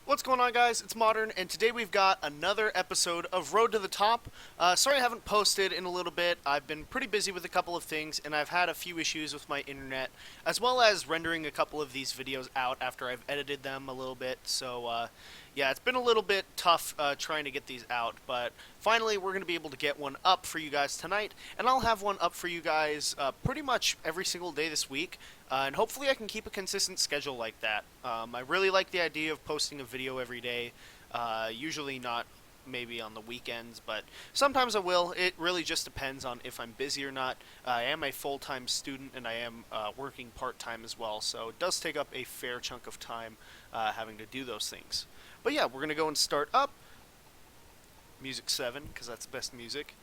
What's going on, guys? It's Modern, and today we've got another episode of Road to the Top. Sorry I haven't posted in a little bit. I've been pretty busy with a couple of things, and I've had a few issues with my internet, as well as rendering a couple of these videos out after I've edited them a little bit. So, yeah, it's been a little bit tough trying to get these out, but finally we're going to be able to get one up for you guys tonight, and I'll have one up for you guys pretty much every single day this week. And hopefully I can keep a consistent schedule like that. I really like the idea of posting a video every day, usually not maybe on the weekends, but sometimes I will. It really just depends on if I'm busy or not. I am a full-time student and I am working part-time as well, so it does take up a fair chunk of time having to do those things. But yeah, we're going to go and start up. Music 7, because that's the best music.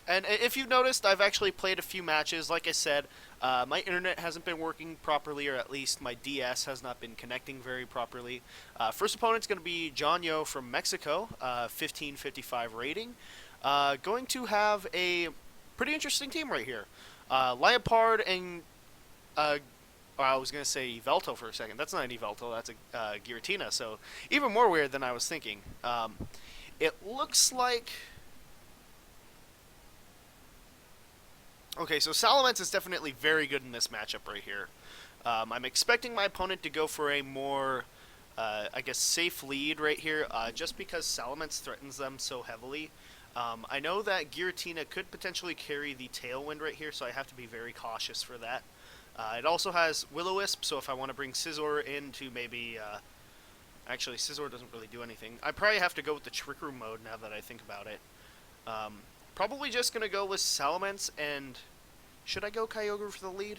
And if you've noticed, I've actually played a few matches. Like I said, my internet hasn't been working properly, or at least my DS has not been connecting very properly. First opponent's going to be John Yo from Mexico, 1555 rating. Going to have a pretty interesting team right here. Leopard and... I was going to say Yveltal for a second. That's not an Yveltal, that's a Giratina, so even more weird than I was thinking. It looks like... Okay, so Salamence is definitely very good in this matchup right here. I'm expecting my opponent to go for a more, I guess, safe lead right here, just because Salamence threatens them so heavily. I know that Giratina could potentially carry the Tailwind right here, so I have to be very cautious for that. It also has Will-O-Wisp, so if I want to bring Scizor into maybe... actually, Scizor doesn't really do anything. I probably have to go with the Trick Room mode now that I think about it. Probably just going to go with Salamence, and should I go Kyogre for the lead?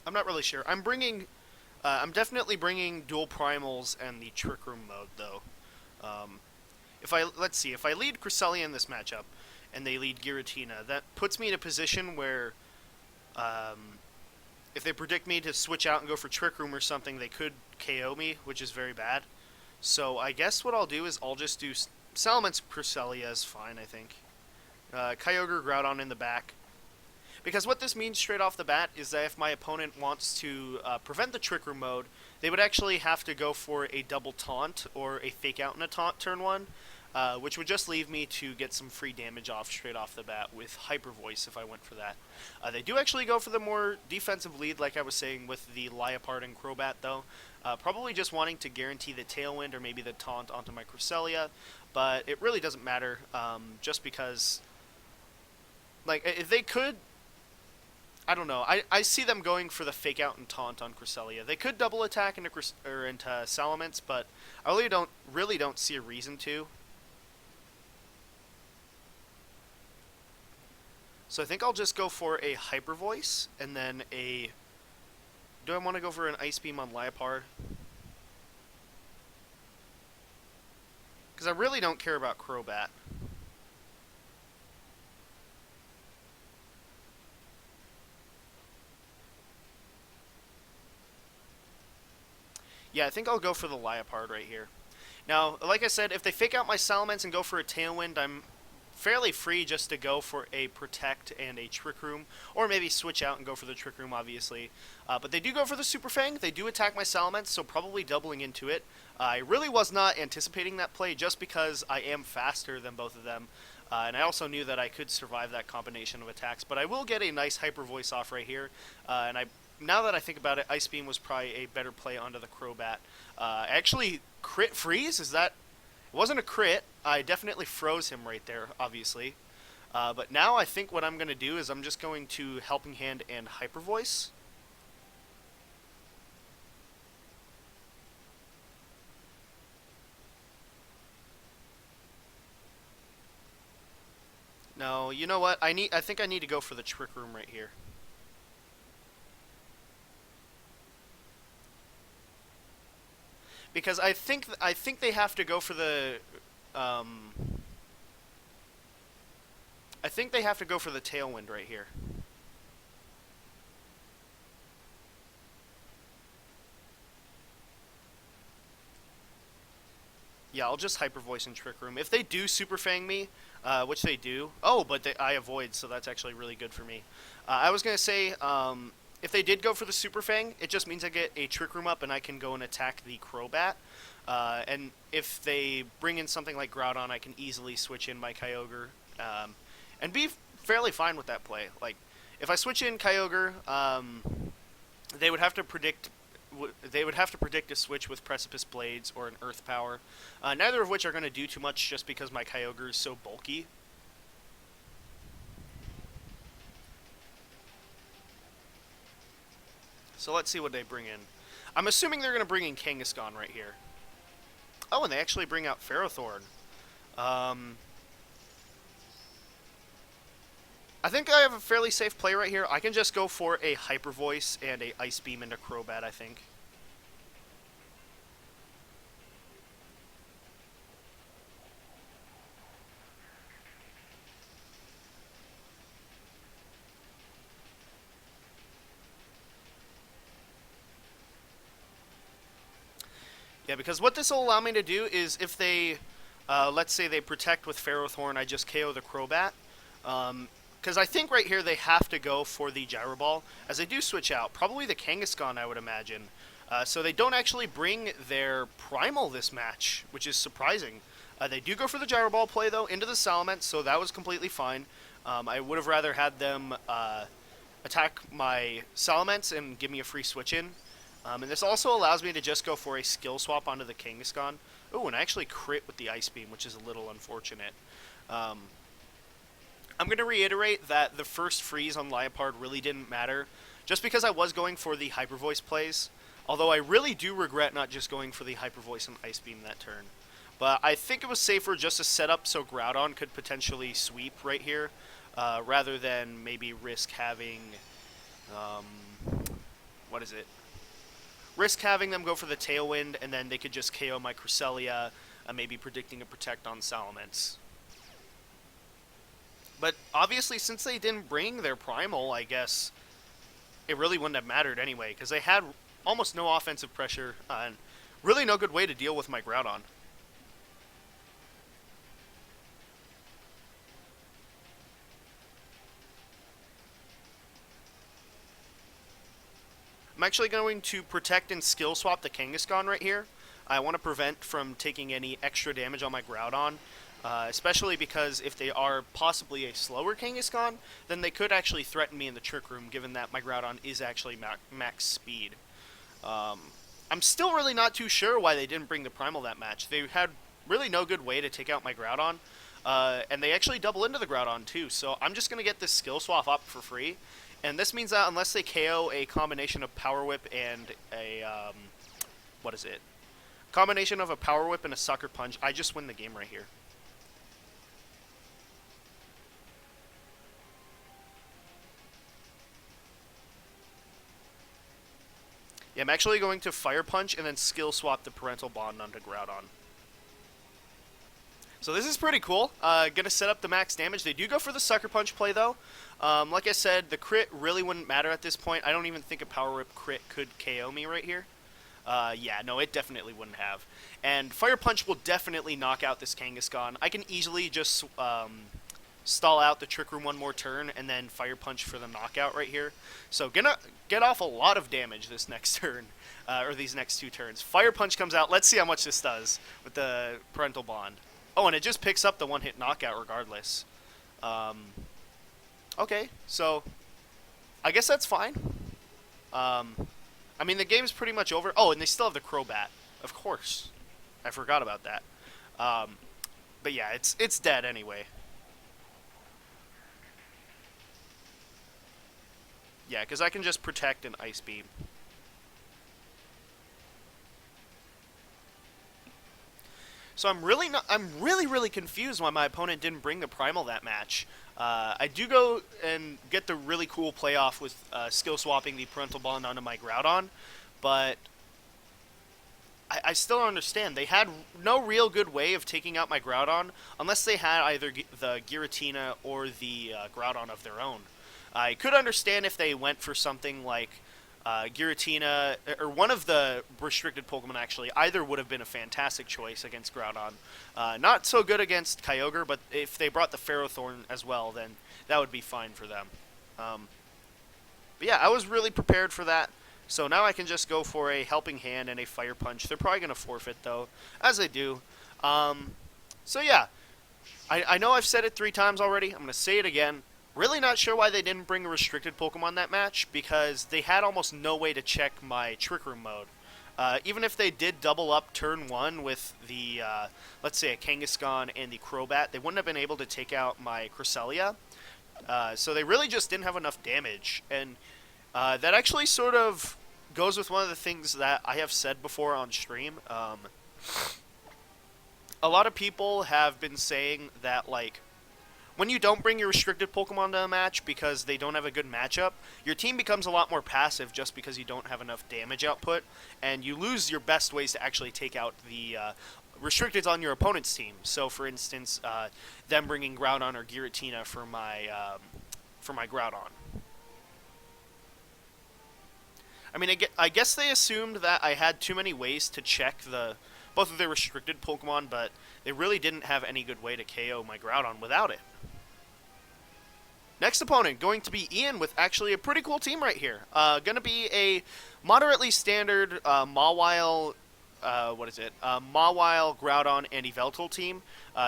I'm not really sure. I'm definitely bringing Dual Primals and the Trick Room mode, though. Let's see, if I lead Cresselia in this matchup, and they lead Giratina, that puts me in a position where, if they predict me to switch out and go for Trick Room or something, they could KO me, which is very bad. So I guess what I'll do is I'll just do Salamence Cresselia is fine, I think. Kyogre Groudon in the back. Because what this means straight off the bat is that if my opponent wants to prevent the Trick Room mode, they would actually have to go for a double taunt or a fake out in a taunt turn 1, which would just leave me to get some free damage off straight off the bat with Hyper Voice if I went for that. They do actually go for the more defensive lead, like I was saying, with the Leopard and Crobat, though. Probably just wanting to guarantee the Tailwind or maybe the taunt onto my Cresselia, but it really doesn't matter, just because, like, if they could, I don't know, I see them going for the fake out and taunt on Cresselia. They could double attack into Salamence, but I really don't see a reason to. So I think I'll just go for a Hyper Voice, and then a... Do I want to go for an Ice Beam on Leopard? Because I really don't care about Crobat. Yeah, I think I'll go for the Leopard right here. Now, like I said, if they fake out my Salamence and go for a Tailwind, I'm fairly free just to go for a Protect and a Trick Room, or maybe switch out and go for the Trick Room, obviously. But they do go for the Super Fang. They do attack my Salamence, so probably doubling into it. I really was not anticipating that play just because I am faster than both of them. And I also knew that I could survive that combination of attacks, but I will get a nice Hyper Voice off right here. Now that I think about it, Ice Beam was probably a better play onto the Crobat. Actually, crit freeze? Is that... It wasn't a crit. I definitely froze him right there, obviously. But now I think what I'm going to do is I'm just going to Helping Hand and Hyper Voice. No, you know what? I think I need to go for the Trick Room right here. Because I think they have to go for the I think they have to go for the Tailwind right here. Yeah, I'll just Hyper Voice and Trick Room. If they do Super Fang me, which they do... Oh, but I avoid, so that's actually really good for me. I was going to say, if they did go for the Super Fang, it just means I get a Trick Room up and I can go and attack the Crobat. And if they bring in something like Groudon, I can easily switch in my Kyogre and be fairly fine with that play. Like, if I switch in Kyogre, they would have to predict a switch with Precipice Blades or an Earth Power, neither of which are going to do too much just because my Kyogre is so bulky. So let's see what they bring in. I'm assuming they're going to bring in Kangaskhan right here. Oh, and they actually bring out Ferrothorn. I think I have a fairly safe play right here. I can just go for a Hyper Voice and a Ice Beam into Crobat, I think. Yeah, because what this will allow me to do is if they, let's say they protect with Ferrothorn, I just KO the Crobat. Because I think right here they have to go for the Gyro Ball, as they do switch out. Probably the Kangaskhan, I would imagine. So they don't actually bring their Primal this match, which is surprising. They do go for the Gyro Ball play, though, into the Salamence, so that was completely fine. I would have rather had them attack my Salamence and give me a free switch-in. And this also allows me to just go for a skill swap onto the Kangaskhan. Oh, and I actually crit with the Ice Beam, which is a little unfortunate. I'm going to reiterate that the first freeze on Liepard really didn't matter, just because I was going for the Hyper Voice plays. Although I really do regret not just going for the Hyper Voice and Ice Beam that turn. But I think it was safer just to set up so Groudon could potentially sweep right here, rather than maybe risk having... what is it? Risk having them go for the Tailwind, and then they could just KO my Cresselia, maybe predicting a Protect on Salamence. But obviously, since they didn't bring their Primal, I guess it really wouldn't have mattered anyway, because they had almost no offensive pressure, and really no good way to deal with my Groudon. I'm actually going to protect and skill swap the Kangaskhan right here. I want to prevent from taking any extra damage on my Groudon, especially because if they are possibly a slower Kangaskhan, then they could actually threaten me in the Trick Room, given that my Groudon is actually max speed. I'm still really not too sure why they didn't bring the Primal that match. They had really no good way to take out my Groudon, and they actually double into the Groudon too, so I'm just going to get this skill swap up for free. And this means that unless they KO a combination of Power Whip and a, what is it? Combination of a Power Whip and a Sucker Punch, I just win the game right here. Yeah, I'm actually going to Fire Punch and then skill swap the Parental Bond onto Groudon. So this is pretty cool. Gonna set up the max damage. They do go for the Sucker Punch play, though. Like I said, the crit really wouldn't matter at this point. I don't even think a Power Whip crit could KO me right here. Yeah, no, it definitely wouldn't have. And Fire Punch will definitely knock out this Kangaskhan. I can easily just stall out the Trick Room one more turn and then Fire Punch for the knockout right here. So gonna get off a lot of damage this next turn, or these next two turns. Fire Punch comes out. Let's see how much this does with the Parental Bond. Oh, and it just picks up the one-hit knockout regardless. Okay, so I guess that's fine. I mean, the game's pretty much over. Oh, and they still have the Crobat. Of course. I forgot about that. But yeah, it's dead anyway. Yeah, because I can just protect an Ice Beam. So I'm really confused why my opponent didn't bring the Primal that match. I do go and get the really cool playoff with skill swapping the Parental Bond onto my Groudon, but I still don't understand. They had no real good way of taking out my Groudon unless they had either the Giratina or the Groudon of their own. I could understand if they went for something like Giratina, or one of the restricted Pokemon actually. Either would have been a fantastic choice against Groudon. Not so good against Kyogre, but if they brought the Ferrothorn as well, then that would be fine for them. But yeah, I was really prepared for that. So now I can just go for a Helping Hand and a Fire Punch. They're probably going to forfeit, though, as they do. Um, so yeah, I know I've said it 3 times already. I'm going to say it again. Really not sure why they didn't bring a restricted Pokemon that match, because they had almost no way to check my Trick Room mode. Even if they did double up turn 1 with the, let's say, a Kangaskhan and the Crobat, they wouldn't have been able to take out my Cresselia. So they really just didn't have enough damage. And that actually sort of goes with one of the things that I have said before on stream. A lot of people have been saying that, like, when you don't bring your restricted Pokemon to a match because they don't have a good matchup, your team becomes a lot more passive just because you don't have enough damage output, and you lose your best ways to actually take out the restricteds on your opponent's team. So, for instance, them bringing Groudon or Giratina for my Groudon. I mean, I guess they assumed that I had too many ways to check both of their restricted Pokemon, but they really didn't have any good way to KO my Groudon without it. Next opponent, going to be Ian with actually a pretty cool team right here. Going to be a moderately standard Mawile, Mawile, Groudon, and Yveltal team.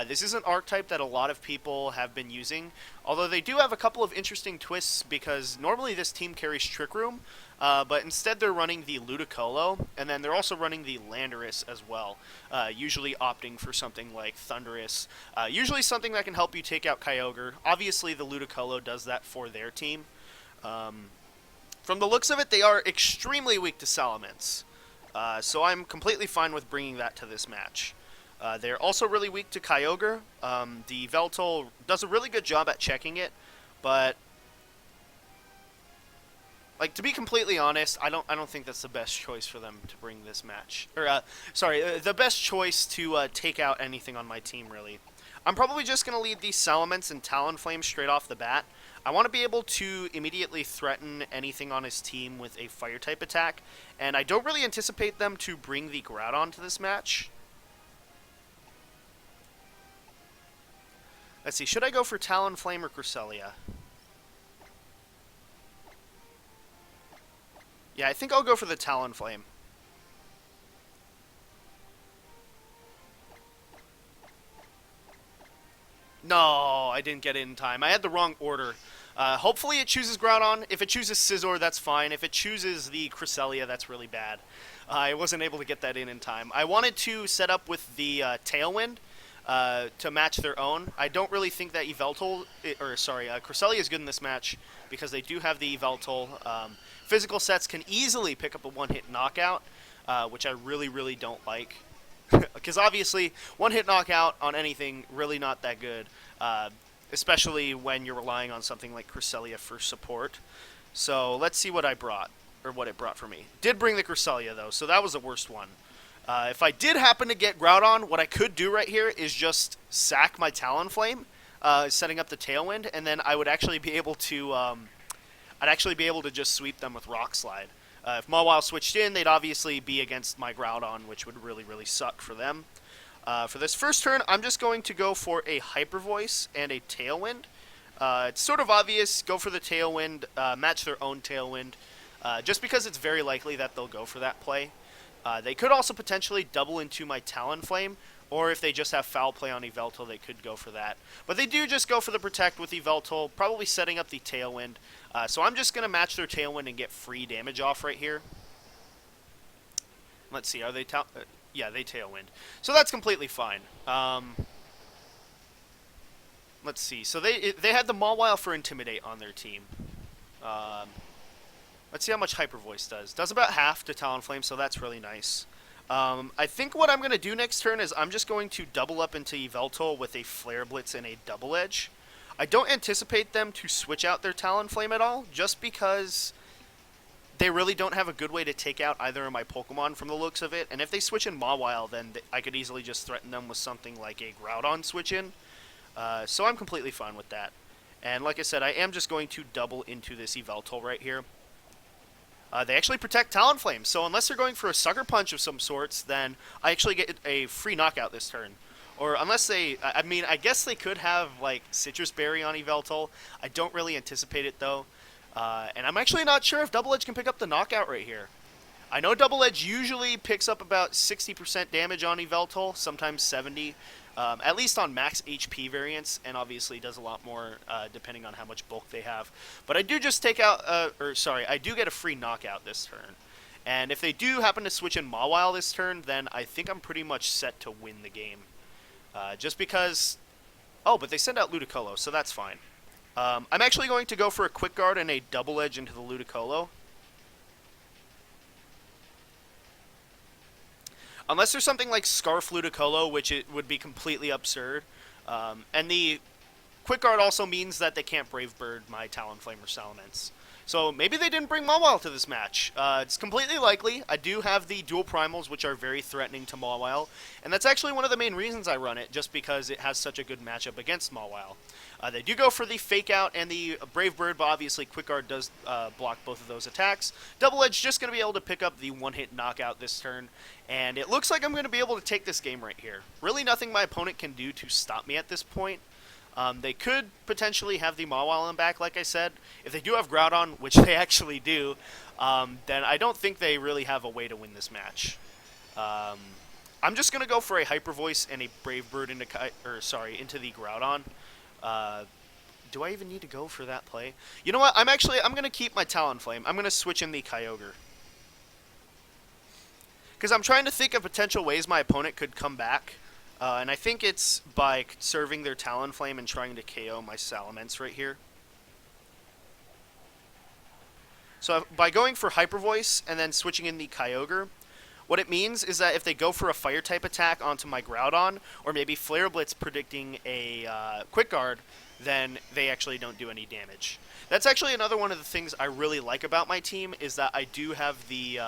This is an archetype that a lot of people have been using, although they do have a couple of interesting twists because normally this team carries Trick Room, but instead they're running the Ludicolo, and then they're also running the Landorus as well, usually opting for something like Thundurus, usually something that can help you take out Kyogre. Obviously the Ludicolo does that for their team. From the looks of it, they are extremely weak to Salamence, so I'm completely fine with bringing that to this match. They're also really weak to Kyogre. The Yveltal does a really good job at checking it, but like, to be completely honest, I don't think that's the best choice for them to bring this match. Or the best choice to take out anything on my team, really. I'm probably just going to lead these Salamence and Talonflame straight off the bat. I want to be able to immediately threaten anything on his team with a Fire-type attack, and I don't really anticipate them to bring the Groudon to this match. Let's see, should I go for Talonflame or Cresselia? Yeah, I think I'll go for the Talonflame. No, I didn't get it in time. I had the wrong order. Hopefully it chooses Groudon. If it chooses Scizor, that's fine. If it chooses the Cresselia, that's really bad. I wasn't able to get that in time. I wanted to set up with the Tailwind to match their own. I don't really think that Cresselia is good in this match because they do have the Yveltal. Physical sets can easily pick up a one-hit knockout, which I really, really don't like. Because obviously, one-hit knockout on anything, really not that good, especially when you're relying on something like Cresselia for support. So let's see what I brought, or what it brought for me. Did bring the Cresselia, though, so that was the worst one. If I did happen to get Groudon, what I could do right here is just sack my Talonflame, setting up the Tailwind, and then I would actually be able to just sweep them with Rock Slide. If Mawile switched in, they'd obviously be against my Groudon, which would really, really suck for them. For this first turn, I'm just going to go for a Hyper Voice and a Tailwind. It's sort of obvious, go for the Tailwind, match their own Tailwind, just because it's very likely that they'll go for that play. They could also potentially double into my Talonflame, or if they just have Foul Play on Yveltal, they could go for that. But they do just go for the Protect with Yveltal, probably setting up the Tailwind. So I'm just going to match their Tailwind and get free damage off right here. Let's see, are they yeah, they Tailwind. So that's completely fine. Let's see, so they had the Mawile for Intimidate on their team. Let's see how much Hyper Voice does. Does about half to Talonflame, so that's really nice. I think what I'm going to do next turn is I'm just going to double up into Yveltal with a Flare Blitz and a Double Edge. I don't anticipate them to switch out their Talonflame at all, just because they really don't have a good way to take out either of my Pokemon from the looks of it. And if they switch in Mawile, then I could easily just threaten them with something like a Groudon switch in. So I'm completely fine with that. And like I said, I am just going to double into this Yveltal right here. They actually protect Talonflame, so unless they're going for a Sucker Punch of some sorts, then I actually get a free knockout this turn. Or unless they, I mean, I guess they could have, like, Citrus Berry on Yveltal. I don't really anticipate it, though. And I'm actually not sure if Double Edge can pick up the knockout right here. I know Double Edge usually picks up about 60% damage on Yveltal, sometimes 70, at least on max HP variants, and obviously does a lot more depending on how much bulk they have. But I do just take out, I do get a free knockout this turn. And if they do happen to switch in Mawile this turn, then I think I'm pretty much set to win the game. Just because... Oh, but they send out Ludicolo, so that's fine. I'm actually going to go for a Quick Guard and a Double Edge into the Ludicolo. Unless there's something like Scarf Ludicolo, which it would be completely absurd. And the Quick Guard also means that they can't Brave Bird my Talonflame or Salamence. So maybe they didn't bring Mawile to this match. It's completely likely. I do have the dual primals, which are very threatening to Mawile. And that's actually one of the main reasons I run it, just because it has such a good matchup against Mawile. They do go for the Fake Out and the Brave Bird, but obviously Quick Guard does block both of those attacks. Double Edge just going to be able to pick up the one-hit knockout this turn. And it looks like I'm going to be able to take this game right here. Really nothing my opponent can do to stop me at this point. They could potentially have the Mawile in back, like I said. If they do have Groudon, which they actually do, then I don't think they really have a way to win this match. I'm just going to go for a Hyper Voice and a Brave Bird into the Groudon. Do I even need to go for that play? You know what? I'm going to keep my Talonflame. I'm going to switch in the Kyogre. Because I'm trying to think of potential ways my opponent could come back. And I think it's by conserving their Talonflame and trying to KO my Salamence right here. So by going for Hyper Voice and then switching in the Kyogre, what it means is that if they go for a Fire-type attack onto my Groudon, or maybe Flare Blitz predicting a Quick Guard, then they actually don't do any damage. That's actually another one of the things I really like about my team, is that I do have the...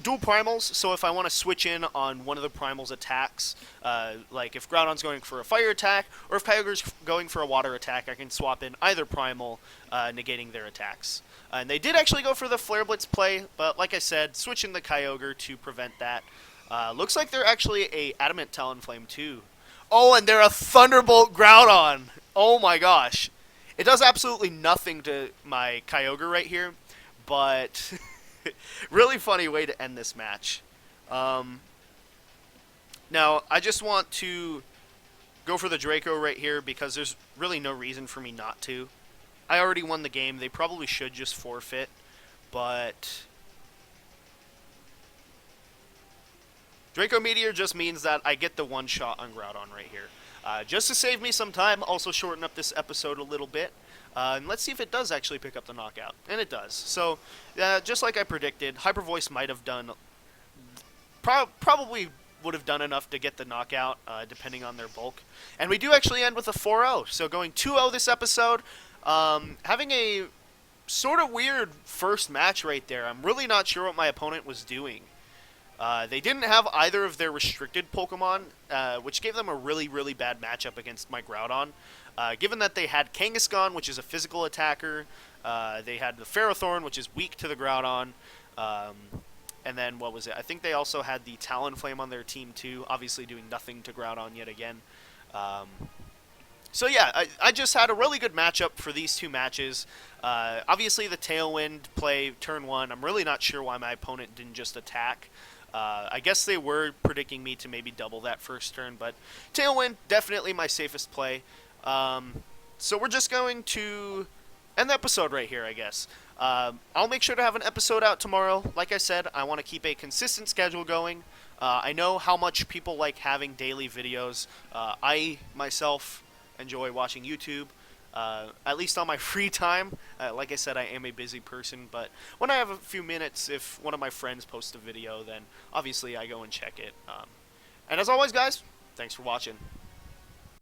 dual primals, so if I want to switch in on one of the primals' attacks, like if Groudon's going for a fire attack, or if Kyogre's going for a water attack, I can swap in either primal, negating their attacks. And they did actually go for the Flare Blitz play, but like I said, switch in the Kyogre to prevent that. Looks like they're actually a Adamant Talonflame too. Oh, and they're a Thunderbolt Groudon! Oh my gosh. It does absolutely nothing to my Kyogre right here, but... really funny way to end this match. Now, I just want to go for the Draco right here because there's really no reason for me not to. I already won the game. They probably should just forfeit, but... Draco Meteor just means that I get the one shot on Groudon right here. Just to save me some time, also shorten up this episode a little bit. And let's see if it does actually pick up the knockout. And it does. So, just like I predicted, Hyper Voice might have done... probably would have done enough to get the knockout, depending on their bulk. And we do actually end with a 4-0. So going 2-0 this episode. Having a sort of weird first match right there. I'm really not sure what my opponent was doing. They didn't have either of their restricted Pokemon, which gave them a really, really bad matchup against my Groudon. Given that they had Kangaskhan, which is a physical attacker, they had the Ferrothorn, which is weak to the Groudon, and then, what was it? I think they also had the Talonflame on their team, too, obviously doing nothing to Groudon yet again. So yeah, I just had a really good matchup for these two matches. Obviously, the Tailwind play, turn 1, I'm really not sure why my opponent didn't just attack. I guess they were predicting me to maybe double that first turn, but Tailwind, definitely my safest play. So we're just going to end the episode right here, I guess. I'll make sure to have an episode out tomorrow. Like I said, I want to keep a consistent schedule going. I know how much people like having daily videos. I, myself, enjoy watching YouTube, at least on my free time. Like I said, I am a busy person, but when I have a few minutes, if one of my friends posts a video, then obviously I go and check it. And as always, guys, thanks for watching.